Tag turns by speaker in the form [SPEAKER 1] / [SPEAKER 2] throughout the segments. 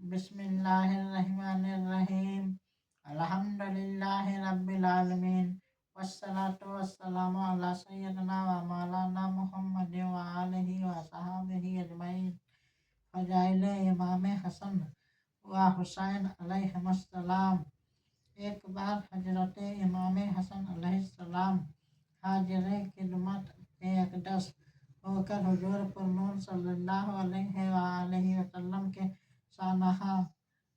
[SPEAKER 1] बिस्मिल्लाहिर्रहमानिर्रहीम। अल्हम्दुलिल्लाहि रब्बिल आलमीन। वस्सलातु वस्सलामु अला सय्यिदिना व मौलाना मुहम्मद व आलिहि व सहाबिहि अजमईन। फजाइल इमाम हसन व हुसैन अलैहिस्सलाम। एक बार हजरत इमाम हसन अलैहिस्सलाम हाजिर खिदमत अक़दस होकर हुजूर पुरनूर सल्लल्लाहु अलैहि वसल्लम के सानहा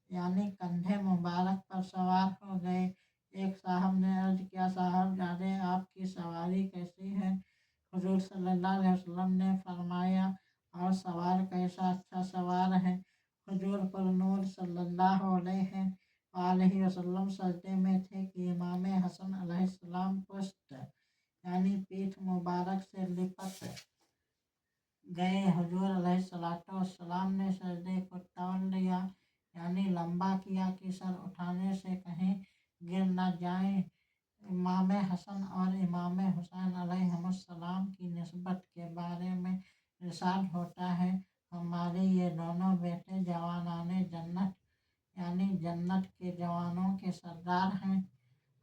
[SPEAKER 1] यानी कंधे मुबारक पर सवार हो गए। एक साहब ने अर्ज किया, साहबजादे आपकी सवारी कैसी है? हुजूर सल्लल्लाहु अलैहि वसल्लम ने फरमाया, और सवार कैसा? अच्छा सवार है। हुजूर पुरनूर सल्लल्लाहु अलैहि वसल्लम सजदे में थे कि इमाम हसन अलैहिस्सलाम पुश्त यानी पीठ मुबारक से लिपट गए। हुजूर अलैहिस्सलाम ने सजदे को तौल लिया यानी लंबा किया कि सर उठाने से कहीं गिर न जाए। इमाम हसन और इमाम हुसैन अलैहिस्सलाम की निस्बत के बारे में इरशाद होता है, हमारे ये दोनों बेटे जवानाने जन्नत यानी जन्नत के जवानों के सरदार हैं।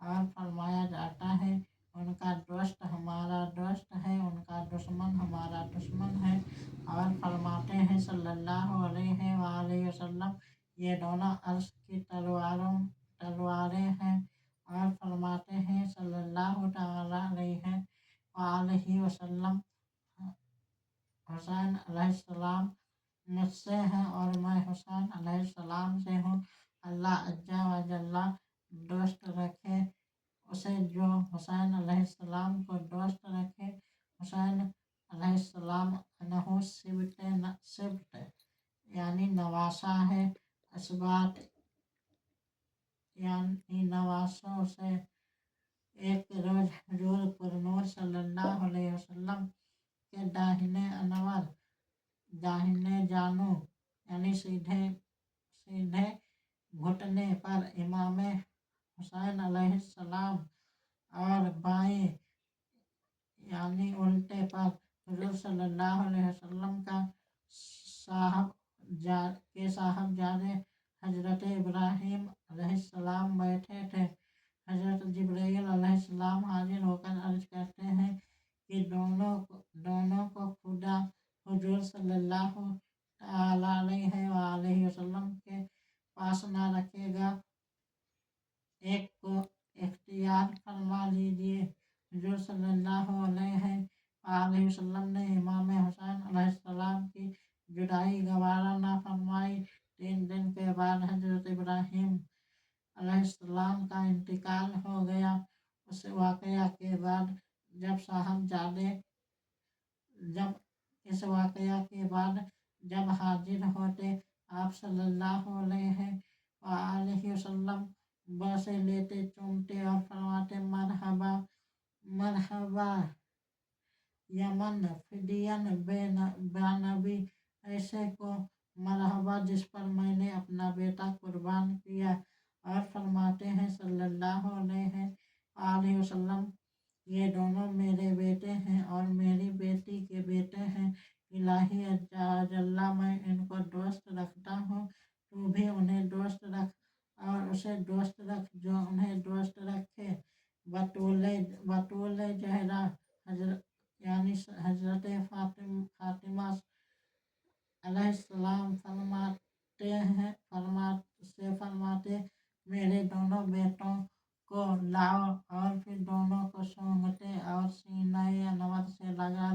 [SPEAKER 1] और फरमाया जाता है, उनका दोस्त हमारा दोस्त है, उनका दुश्मन हमारा दुश्मन है। और फरमाते हैं सल्लल्लाहु अलैहि वसल्लम, ये दोनों अर्श की तलवारें हैं। और फरमाते हैं सल्लल्लाहु तआला अलैहि वसल्लम, हुसैन अलैहिस्सलाम मुझसे हैं और मैं हुसैन अलैहिस्सलाम से हूँ। अल्लाह अज्जा व जल्ला दोस्त रखे उसे जो हुसैन अलैहिस्सलाम को दोस्त रखे। हुसैन अलैहिस्सलाम अनहु सिब्त यानी नवासा है। असबात यानी नवासों से। एक रोज हुजूर पुरनूर सल्लल्लाहु अलैहि वसल्लम के दाहिने जानू यानी सीधे घुटने पर इमाम हुसैन अलैहिस्सलाम और बाएं यानी उल्टे पर हुजूर सल्लल्लाहु अलैहि वसल्लम का साहबजादे हजरत इब्राहीम अलैहिस्सलाम बैठे थे। हजरत जिब्रील अलैहिस्सलाम हाजिर होकर अर्ज करते हैं कि दोनों को खुदा हुजूर सल्लल्लाहु अलैहि वसल्लम के पास न रखेगा, एक को इख्तियार फरमा लीजिए। हुजूर सल्लल्लाहु अलैहि वसल्लम ने इमाम हुसैन अलैहिस्सलाम की जुदाई गवारा न फरमाई। 3 दिन के बाद हजरत इब्राहीम अलैहिस्सलाम का इंतकाल हो गया। उस वाकया के बाद जब हाजिर होते आप सल्लल्लाहु अलैहि वसल्लम बसे लेते, चूमते और फरमाते, मरहबा मरहबा यमन फिदियन बेनबी, ऐसे को मरहबा जिस पर मैंने अपना बेटा कुर्बान किया। और फरमाते हैं सल्लल्लाहु अलैहि वसल्लम, ये दोनों मेरे बेटे हैं और मेरी बेटी के बेटे हैं। इलाही अज्जा जल्ला मैं इनको दोस्त रखता हूँ, तू भी उन्हें दोस्त रख और उसे दोस्त रख जो उन्हें दोस्त रखे। बतूल जहरा यानी हजरत फातिमा अलैहिस्सलाम फरमाते, मेरे दोनों बेटों को लाओ। और फिर दोनों को सूंघते और सीने अनवर से लगा